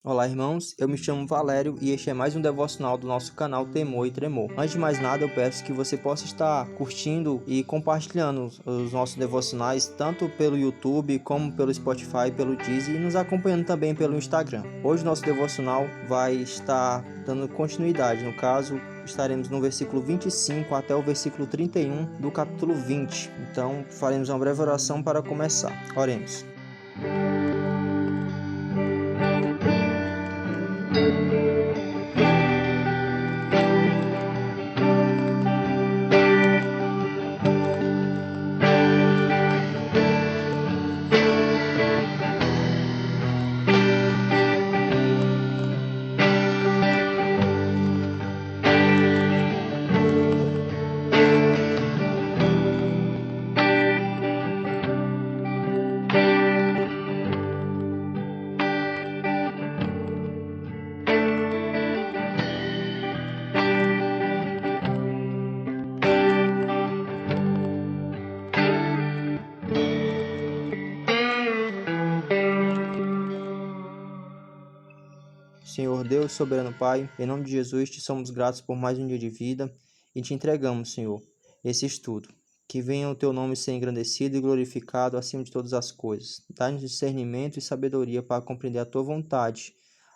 Olá, irmãos, eu me chamo Valério e este é mais um devocional do nosso canal Temor e Tremor. Antes de mais nada, eu peço que você possa estar curtindo e compartilhando os nossos devocionais, tanto pelo YouTube, como pelo Spotify, pelo Deezer e nos acompanhando também pelo Instagram. Hoje nosso devocional vai estar dando continuidade, no caso, estaremos no versículo 25 até o versículo 31 do capítulo 20. Então, faremos uma breve oração para começar. Oremos. Senhor Deus, soberano Pai, em nome de Jesus, te somos gratos por mais um dia de vida e te entregamos, Senhor, esse estudo. Que venha o teu nome ser engrandecido e glorificado acima de todas as coisas. Dá-nos discernimento e sabedoria para compreender a tua vontade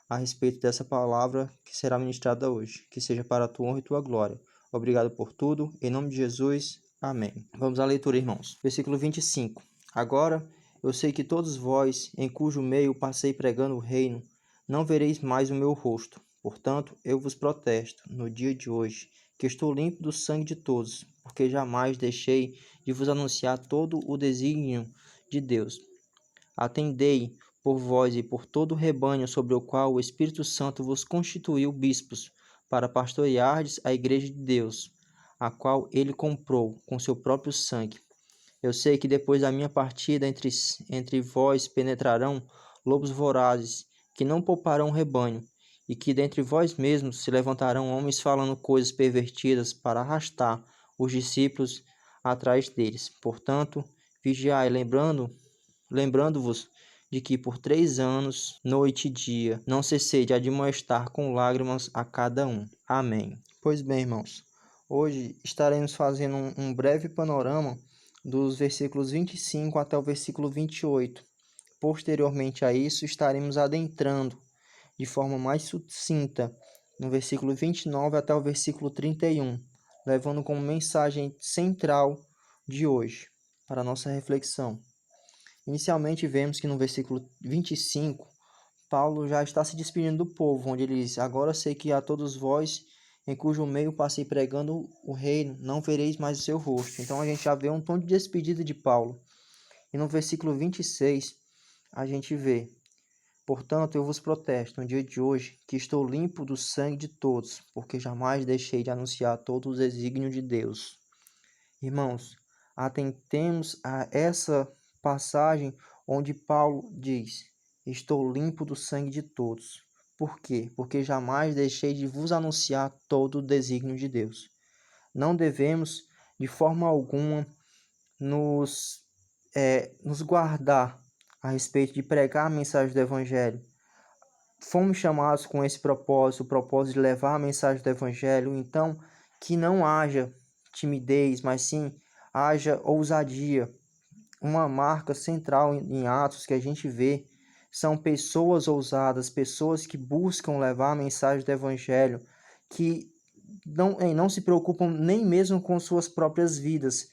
a respeito dessa palavra que será ministrada hoje. Que seja para a tua honra e tua glória. Obrigado por tudo. Em nome de Jesus. Amém. Vamos à leitura, irmãos. Versículo 25. Agora, eu sei que todos vós, em cujo meio passei pregando o reino, não vereis mais o meu rosto. Portanto, eu vos protesto, no dia de hoje, que estou limpo do sangue de todos, porque jamais deixei de vos anunciar todo o desígnio de Deus. Atendei por vós e por todo o rebanho sobre o qual o Espírito Santo vos constituiu bispos, para pastoreardes a igreja de Deus, a qual ele comprou com seu próprio sangue. Eu sei que depois da minha partida entre vós penetrarão lobos vorazes, que não pouparão o rebanho, e que dentre vós mesmos se levantarão homens falando coisas pervertidas para arrastar os discípulos atrás deles. Portanto, vigiai, lembrando-vos de que por 3 anos, noite e dia, não cessei de admoestar com lágrimas a cada um. Amém. Pois bem, irmãos, hoje estaremos fazendo um breve panorama dos versículos 25 até o versículo 28. Posteriormente a isso, estaremos adentrando de forma mais sucinta no versículo 29 até o versículo 31, levando como mensagem central de hoje para a nossa reflexão. Inicialmente, vemos que no versículo 25, Paulo já está se despedindo do povo, onde ele diz: Agora sei que a todos vós, em cujo meio passei pregando o reino, não vereis mais o seu rosto. Então a gente já vê um tom de despedida de Paulo. E no versículo 26, a gente vê: Portanto, eu vos protesto no dia de hoje, que estou limpo do sangue de todos, porque jamais deixei de anunciar todo o desígnio de Deus. Irmãos, atentemos a essa passagem onde Paulo diz: Estou limpo do sangue de todos. Por quê? Porque jamais deixei de vos anunciar todo o desígnio de Deus. Não devemos, de forma alguma, nos guardar a respeito de pregar a mensagem do Evangelho. Fomos chamados com esse propósito, o propósito de levar a mensagem do Evangelho, então que não haja timidez, mas sim haja ousadia. Uma marca central em Atos que a gente vê são pessoas ousadas, pessoas que buscam levar a mensagem do Evangelho, que não se preocupam nem mesmo com suas próprias vidas.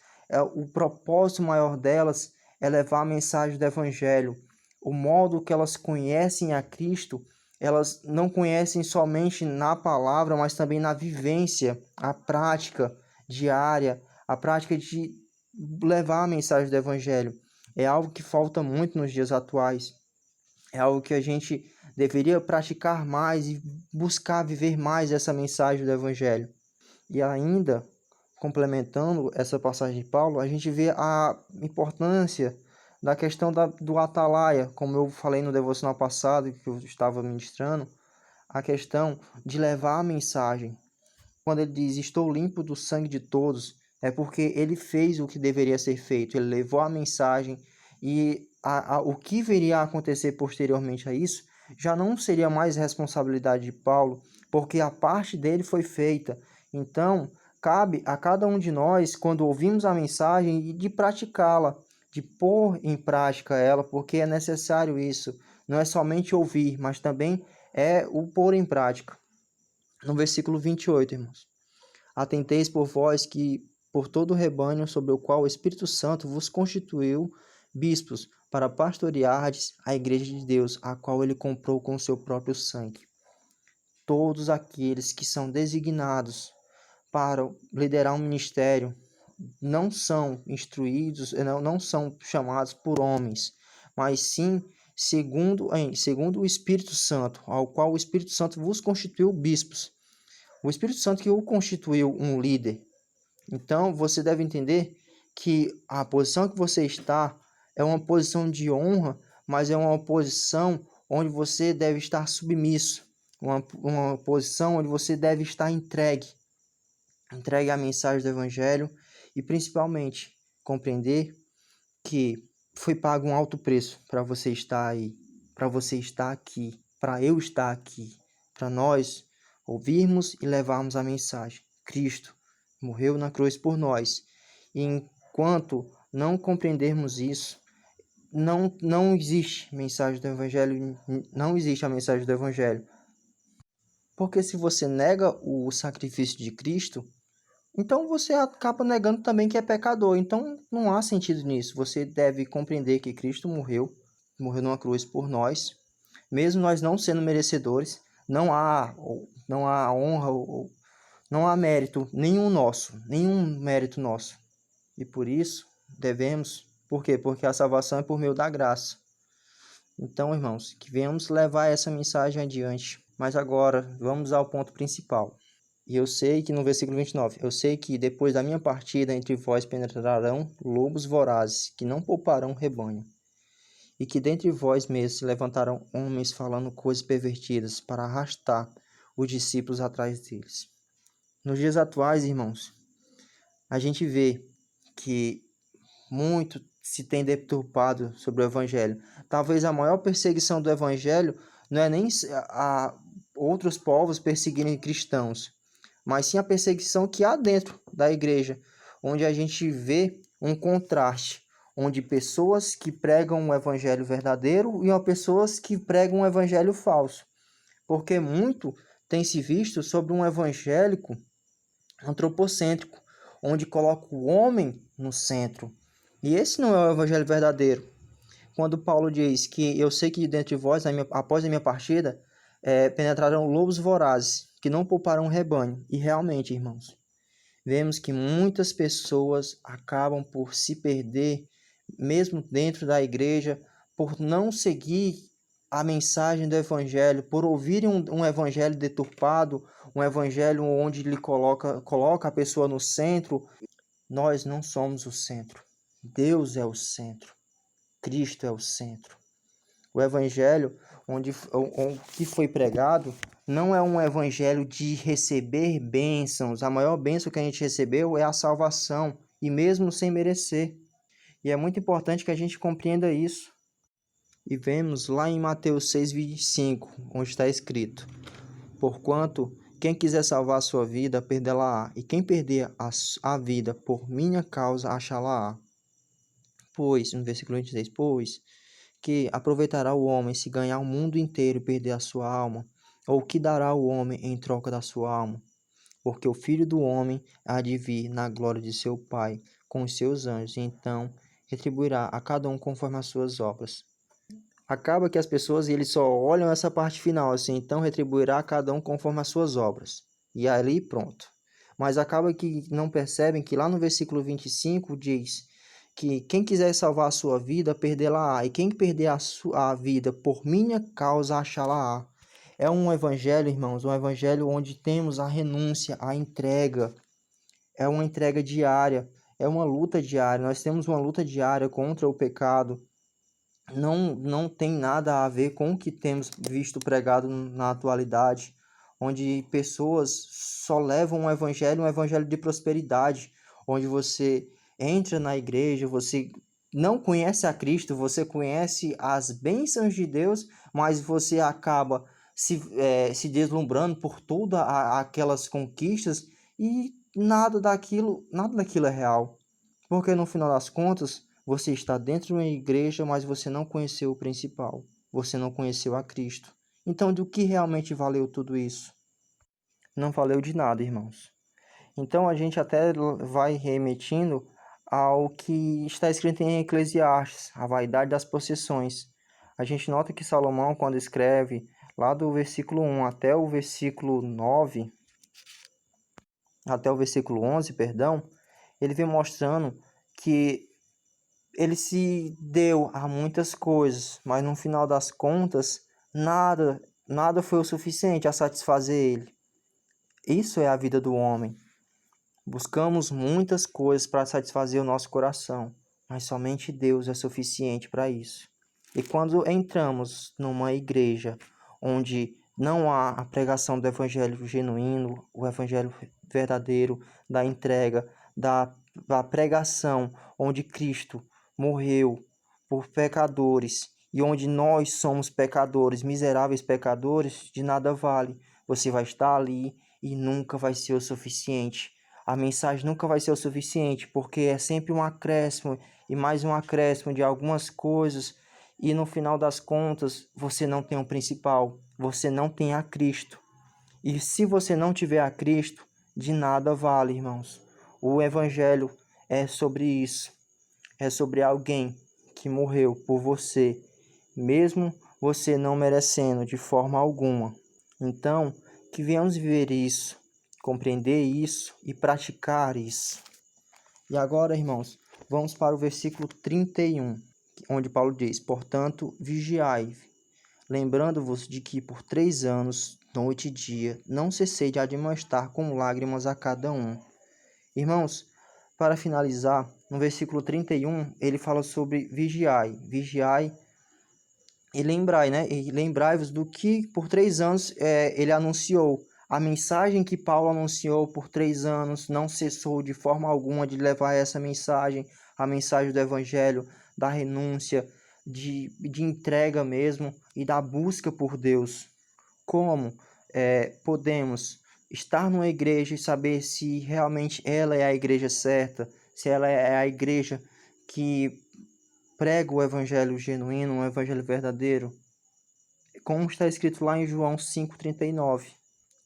O propósito maior delas é levar a mensagem do Evangelho. O modo que elas conhecem a Cristo, elas não conhecem somente na palavra, mas também na vivência, a prática diária, a prática de levar a mensagem do Evangelho. É algo que falta muito nos dias atuais. É algo que a gente deveria praticar mais e buscar viver mais essa mensagem do Evangelho. E ainda, complementando essa passagem de Paulo, a gente vê a importância da questão do atalaia, como eu falei no devocional passado, que eu estava ministrando, a questão de levar a mensagem. Quando ele diz, estou limpo do sangue de todos, é porque ele fez o que deveria ser feito, ele levou a mensagem e o que viria a acontecer posteriormente a isso já não seria mais responsabilidade de Paulo, porque a parte dele foi feita. Então, cabe a cada um de nós, quando ouvimos a mensagem, de praticá-la, de pôr em prática ela, porque é necessário isso. Não é somente ouvir, mas também é o pôr em prática. No versículo 28, irmãos. Atenteis por vós que por todo o rebanho sobre o qual o Espírito Santo vos constituiu bispos, para pastoreardes a igreja de Deus, a qual ele comprou com o seu próprio sangue. Todos aqueles que são designados para liderar um ministério não são instruídos, não são chamados por homens, mas sim segundo o Espírito Santo, ao qual o Espírito Santo vos constituiu bispos. O Espírito Santo que o constituiu um líder. Então, você deve entender que a posição que você está é uma posição de honra, mas é uma posição onde você deve estar submisso, uma posição onde você deve estar entregue à mensagem do Evangelho e, principalmente, compreender que foi pago um alto preço para você estar aí, para você estar aqui, para eu estar aqui, para nós ouvirmos e levarmos a mensagem. Cristo morreu na cruz por nós. E enquanto não compreendermos isso, não existe mensagem do Evangelho, não existe a mensagem do Evangelho. Porque se você nega o sacrifício de Cristo, então você acaba negando também que é pecador. Então não há sentido nisso. Você deve compreender que Cristo morreu numa cruz por nós, mesmo nós não sendo merecedores. Não há honra, não há mérito nenhum mérito nosso. E por isso devemos, por quê? Porque a salvação é por meio da graça. Então, irmãos, que venhamos levar essa mensagem adiante. Mas agora, vamos ao ponto principal. E eu sei que no versículo 29, eu sei que depois da minha partida entre vós penetrarão lobos vorazes, que não pouparão rebanho. E que dentre vós mesmos se levantarão homens falando coisas pervertidas para arrastar os discípulos atrás deles. Nos dias atuais, irmãos, a gente vê que muito se tem deturpado sobre o Evangelho. Talvez a maior perseguição do Evangelho não é nem a outros povos perseguirem cristãos, mas sim a perseguição que há dentro da igreja, onde a gente vê um contraste, onde pessoas que pregam um evangelho verdadeiro e pessoas que pregam um evangelho falso. Porque muito tem se visto sobre um evangélico antropocêntrico, onde coloca o homem no centro. E esse não é o evangelho verdadeiro. Quando Paulo diz que eu sei que dentre vós, após a minha partida, penetrarão lobos vorazes, que não pouparão rebanho. E realmente, irmãos, vemos que muitas pessoas acabam por se perder, mesmo dentro da igreja, por não seguir a mensagem do evangelho, por ouvirem um evangelho deturpado, um evangelho onde ele coloca a pessoa no centro. Nós não somos o centro. Deus é o centro. Cristo é o centro. O evangelho onde que foi pregado não é um evangelho de receber bênçãos. A maior bênção que a gente recebeu é a salvação, e mesmo sem merecer. E é muito importante que a gente compreenda isso. E vemos lá em Mateus 6,25, onde está escrito: porquanto quem quiser salvar a sua vida, perdê-la-á, e quem perder a vida por minha causa, achá-la-á. Pois, no versículo 26, pois que aproveitará o homem se ganhar o mundo inteiro e perder a sua alma? Ou o que dará o homem em troca da sua alma? Porque o Filho do Homem há de vir na glória de seu Pai com os seus anjos, e então retribuirá a cada um conforme as suas obras. Acaba que as pessoas eles só olham essa parte final, assim, então retribuirá a cada um conforme as suas obras. E ali pronto. Mas acaba que não percebem que lá no versículo 25 diz que quem quiser salvar a sua vida, perdê-la-á. E quem perder a vida por minha causa, achá-la-á. É um evangelho, irmãos, um evangelho onde temos a renúncia, a entrega. É uma entrega diária, é uma luta diária. Nós temos uma luta diária contra o pecado. Não tem nada a ver com o que temos visto pregado na atualidade, onde pessoas só levam um evangelho de prosperidade, onde você entra na igreja, você não conhece a Cristo, você conhece as bênçãos de Deus, mas você acaba se deslumbrando por todas aquelas conquistas e nada daquilo é real. Porque no final das contas, você está dentro de uma igreja, mas você não conheceu o principal. Você não conheceu a Cristo. Então, do que realmente valeu tudo isso? Não valeu de nada, irmãos. Então, a gente até vai remetindo ao que está escrito em Eclesiastes, a vaidade das possessões. A gente nota que Salomão, quando escreve lá do versículo 1 até o versículo 9, até o versículo 11, perdão, ele vem mostrando que ele se deu a muitas coisas, mas no final das contas, nada foi o suficiente a satisfazer ele. Isso é a vida do homem. Buscamos muitas coisas para satisfazer o nosso coração, mas somente Deus é suficiente para isso. E quando entramos numa igreja onde não há a pregação do evangelho genuíno, o evangelho verdadeiro, da entrega, da pregação, onde Cristo morreu por pecadores e onde nós somos pecadores, miseráveis pecadores, de nada vale. Você vai estar ali e nunca vai ser o suficiente. A mensagem nunca vai ser o suficiente, porque é sempre um acréscimo e mais um acréscimo de algumas coisas, e no final das contas, você não tem o principal, você não tem a Cristo. E se você não tiver a Cristo, de nada vale, irmãos. O Evangelho é sobre isso. É sobre alguém que morreu por você, mesmo você não merecendo de forma alguma. Então, que venhamos viver isso, compreender isso e praticar isso. E agora, irmãos, vamos para o versículo 31, onde Paulo diz: portanto, vigiai, lembrando-vos de que por 3 anos, noite e dia, não cessei de admoestar com lágrimas a cada um. Irmãos, para finalizar, no versículo 31, ele fala sobre vigiai. Vigiai e lembrai, né? E lembrai-vos do que por 3 anos ele anunciou. A mensagem que Paulo anunciou por 3 anos não cessou de forma alguma de levar essa mensagem, a mensagem do Evangelho, da renúncia, de entrega mesmo e da busca por Deus. Como podemos estar numa igreja e saber se realmente ela é a igreja certa, se ela é a igreja que prega o evangelho genuíno, um evangelho verdadeiro? Como está escrito lá em João 5,39.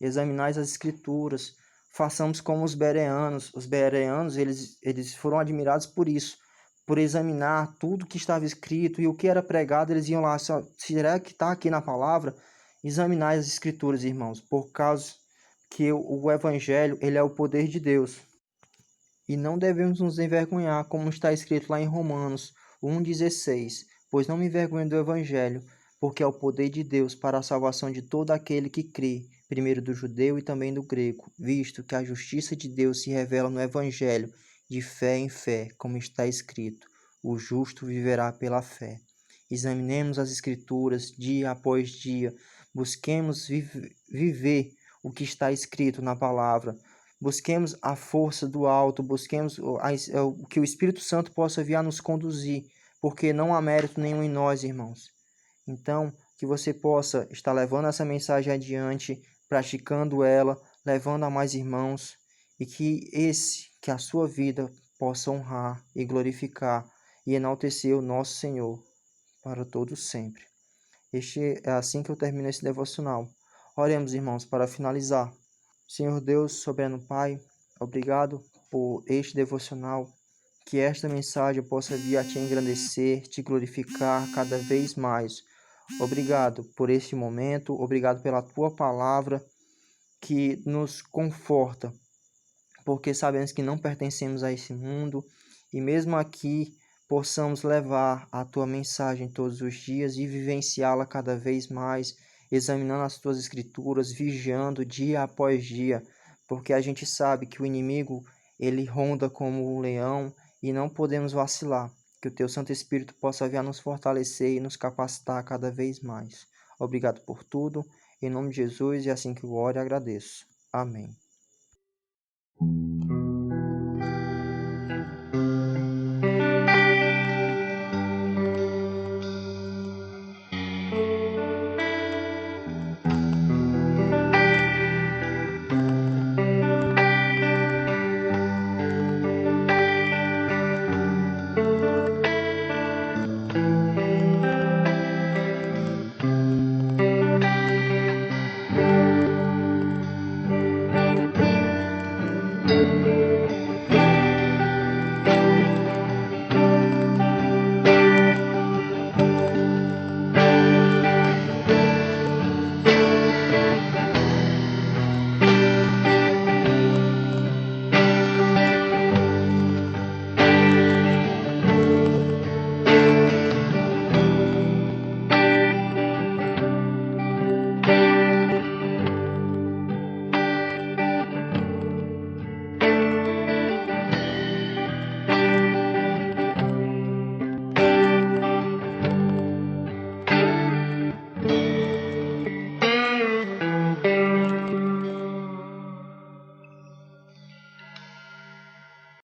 Examinais as escrituras, façamos como os bereanos. Os bereanos, eles foram admirados por isso, por examinar tudo que estava escrito e o que era pregado, eles iam lá, será que está aqui na palavra? Examinai as escrituras, irmãos, por causa que o evangelho, ele é o poder de Deus. E não devemos nos envergonhar, como está escrito lá em Romanos 1,16, pois não me envergonho do evangelho, porque é o poder de Deus para a salvação de todo aquele que crê, primeiro do judeu e também do grego, visto que a justiça de Deus se revela no evangelho, de fé em fé, como está escrito: o justo viverá pela fé. Examinemos as escrituras dia após dia, busquemos viver o que está escrito na palavra. Busquemos a força do alto, busquemos o que o Espírito Santo possa vir a nos conduzir, porque não há mérito nenhum em nós, irmãos. Então, que você possa estar levando essa mensagem adiante, praticando ela, levando a mais irmãos, e que a sua vida possa honrar e glorificar e enaltecer o nosso Senhor para todos sempre. É assim que eu termino esse devocional. Oremos, irmãos, para finalizar. Senhor Deus, soberano Pai, obrigado por este devocional, que esta mensagem possa vir a te engrandecer, te glorificar cada vez mais. Obrigado por este momento, obrigado pela tua palavra que nos conforta, porque sabemos que não pertencemos a esse mundo e mesmo aqui possamos levar a tua mensagem todos os dias e vivenciá-la cada vez mais, examinando as tuas escrituras, vigiando dia após dia, porque a gente sabe que o inimigo, ele ronda como um leão e não podemos vacilar. Que o teu Santo Espírito possa vir a nos fortalecer e nos capacitar cada vez mais. Obrigado por tudo, em nome de Jesus, e assim que eu oro e agradeço. Amém.